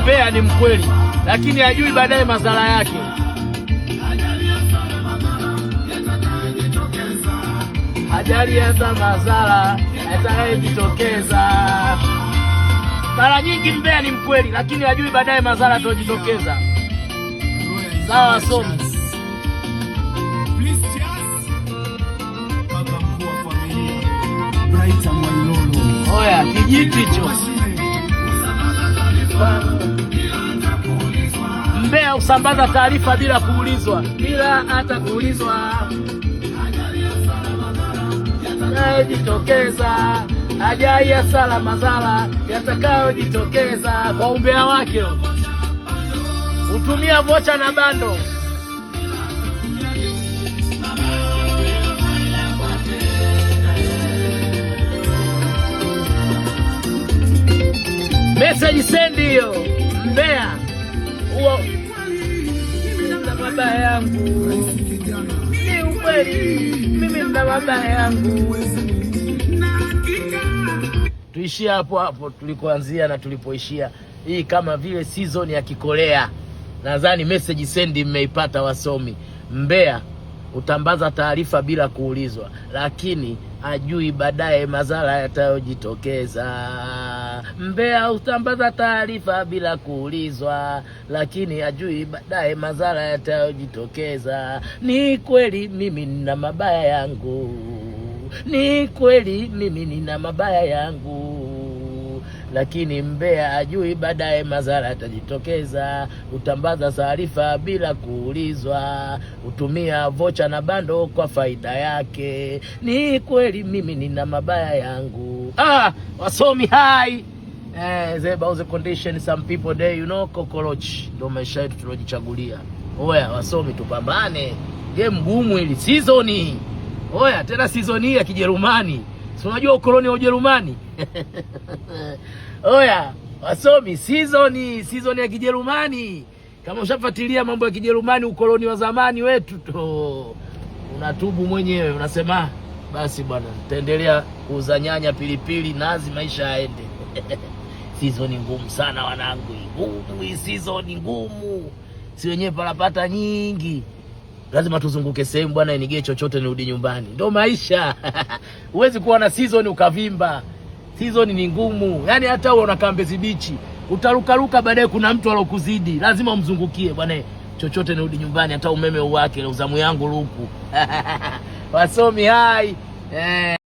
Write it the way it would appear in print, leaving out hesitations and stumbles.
Mbea ni mkweli, lakini hajui baadaye madhara yake. Hajali hasa madhara yatakayojitokeza. Mara nyingi Mbea ni mkweli, lakini hajui baadaye madhara yatakayojitokeza. Sawa wasomi? Oya, kijiti hicho. Mbea usambaza taarifa bila kuulizwa, bila hata kuulizwa. Yatakayojitokeza, hajali hasara madhara yatakayojitokeza kwa umbea wake. Hutumia vocha na bando. Message send hiyo. Mbea huo mimi na mabaya yangu. Ni ukweli, mimi na mabaya yangu. Tuishie hapo hapo tulikoanzia na tulipoishia. Hii kama vile season ya Kikorea. Nadhani message send mmeipata wasomi. Mbea utambaza taarifa bila kuulizwa, lakini ajui baadaye madhara yatakayojitokeza. Mbea utambaza taarifa bila kuulizwa, lakini ajui baadaye madhara yatakayojitokeza. Ni kweli mimi nina mabaya yangu. Ni kweli mimi nina mabaya yangu. Lakini Mbea ajui baadaye madhara yatajitokeza. Utambaza taarifa bila kuulizwa, utumia vocha na bando kwa faida yake. Ni kweli mimi nina mabaya yangu. Wasomi hai. About the condition some people there, you know, cockroach. Ndio maisha yetu tulojichagulia. Oya wasomi, tupambane. Game ngumu ili season. Oya tena season hii ya Kijerumani. Si unajua ukoloni wa Ujerumani? Oya wasomi, season ya Kijerumani. Kama ushafuatilia mambo ya Kijerumani, ukoloni wa zamani wetu to, unatubu mwenyewe, unasema basi bwana, nitaendelea kuuza nyanya, pilipili, nazi, maisha yaende. Season ngumu sana wanangu. Ngumu hii season ngumu. Si wenyewe palapata nyingi. Lazima tuzunguke sehemu bwana, inigee chochote nirudi nyumbani. Ndio maisha. Huwezi kuwa na season ukavimba. Season ni ngumu. Yaani hata wewe unakaa Mbezi Beach, utarukaruka baadaye kuna mtu alokuzidi. Lazima umzungukie bwana, chochote nirudi nyumbani, hata umeme uwake, uzamu yangu lupu. Wasomi hai.